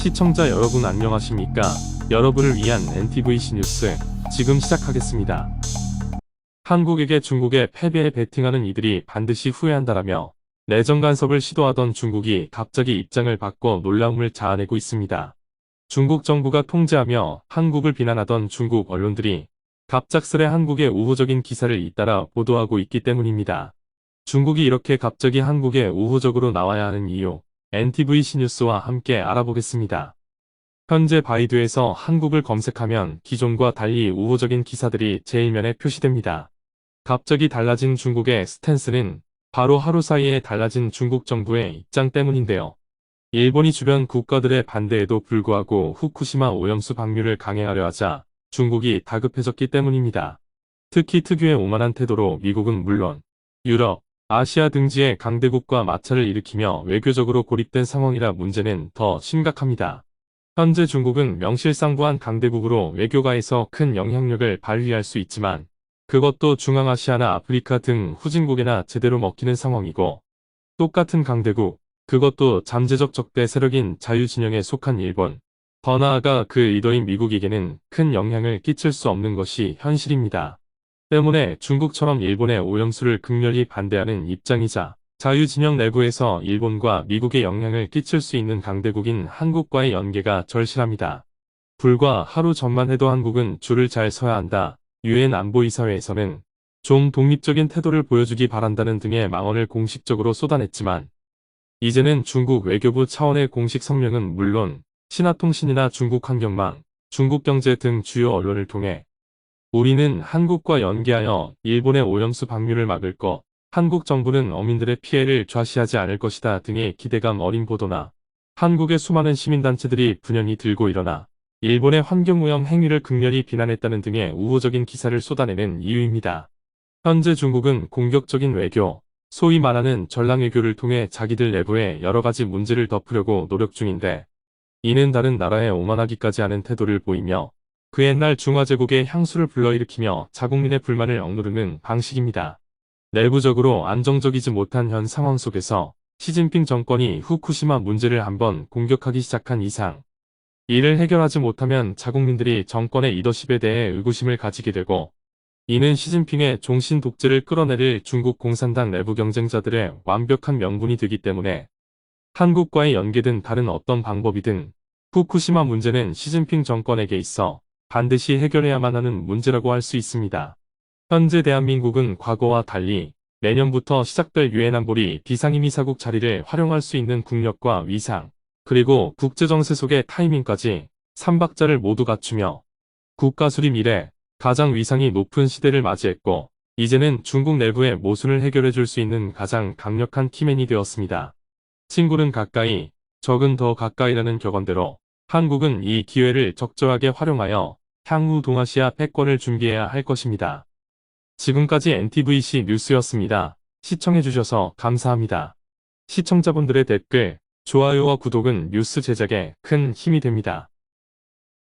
시청자 여러분 안녕하십니까? 여러분을 위한 NTVC 뉴스 지금 시작하겠습니다. 한국에게 중국의 패배에 베팅하는 이들이 반드시 후회한다라며 내정 간섭을 시도하던 중국이 갑자기 입장을 바꿔 놀라움을 자아내고 있습니다. 중국 정부가 통제하며 한국을 비난하던 중국 언론들이 갑작스레 한국의 우호적인 기사를 잇따라 보도하고 있기 때문입니다. 중국이 이렇게 갑자기 한국에 우호적으로 나와야 하는 이유, NTVC 뉴스와 함께 알아보겠습니다. 현재 바이두에서 한국을 검색하면 기존과 달리 우호적인 기사들이 제일면에 표시됩니다. 갑자기 달라진 중국의 스탠스는 바로 하루 사이에 달라진 중국 정부의 입장 때문인데요. 일본이 주변 국가들의 반대에도 불구하고 후쿠시마 오염수 방류를 강행하려 하자 중국이 다급해졌기 때문입니다. 특히 특유의 오만한 태도로 미국은 물론 유럽, 아시아 등지의 강대국과 마찰을 일으키며 외교적으로 고립된 상황이라 문제는 더 심각합니다. 현재 중국은 명실상부한 강대국으로 외교가에서 큰 영향력을 발휘할 수 있지만 그것도 중앙아시아나 아프리카 등 후진국에나 제대로 먹히는 상황이고, 똑같은 강대국, 그것도 잠재적 적대 세력인 자유진영에 속한 일본, 더 나아가 그 리더인 미국에게는 큰 영향을 끼칠 수 없는 것이 현실입니다. 때문에 중국처럼 일본의 오염수를 극렬히 반대하는 입장이자 자유진영 내부에서 일본과 미국에 영향을 끼칠 수 있는 강대국인 한국과의 연계가 절실합니다. 불과 하루 전만 해도 한국은 줄을 잘 서야 한다. 유엔 안보이사회에서는 좀 독립적인 태도를 보여주기 바란다는 등의 망언을 공식적으로 쏟아냈지만 이제는 중국 외교부 차원의 공식 성명은 물론 신화통신이나 중국환경망, 중국경제 등 주요 언론을 통해 우리는 한국과 연계하여 일본의 오염수 방류를 막을 것, 한국 정부는 어민들의 피해를 좌시하지 않을 것이다 등의 기대감 어린 보도나 한국의 수많은 시민단체들이 분연히 들고 일어나 일본의 환경오염 행위를 극렬히 비난했다는 등의 우호적인 기사를 쏟아내는 이유입니다. 현재 중국은 공격적인 외교, 소위 말하는 전랑외교를 통해 자기들 내부의 여러가지 문제를 덮으려고 노력 중인데 이는 다른 나라에 오만하기까지 하는 태도를 보이며 그 옛날 중화제국의 향수를 불러일으키며 자국민의 불만을 억누르는 방식입니다. 내부적으로 안정적이지 못한 현 상황 속에서 시진핑 정권이 후쿠시마 문제를 한번 공격하기 시작한 이상 이를 해결하지 못하면 자국민들이 정권의 리더십에 대해 의구심을 가지게 되고 이는 시진핑의 종신 독재를 끌어내릴 중국 공산당 내부 경쟁자들의 완벽한 명분이 되기 때문에 한국과의 연계든 다른 어떤 방법이든 후쿠시마 문제는 시진핑 정권에게 있어 반드시 해결해야만 하는 문제라고 할 수 있습니다. 현재 대한민국은 과거와 달리 내년부터 시작될 유엔 안보리 비상임의사국 자리를 활용할 수 있는 국력과 위상, 그리고 국제정세 속의 타이밍까지 3박자를 모두 갖추며 국가 수립 이래 가장 위상이 높은 시대를 맞이했고 이제는 중국 내부의 모순을 해결해 줄 수 있는 가장 강력한 키맨이 되었습니다. 친구는 가까이, 적은 더 가까이라는 격언대로 한국은 이 기회를 적절하게 활용하여 향후 동아시아 패권을 준비해야 할 것입니다. 지금까지 NTVC 뉴스였습니다. 시청해주셔서 감사합니다. 시청자분들의 댓글, 좋아요와 구독은 뉴스 제작에 큰 힘이 됩니다.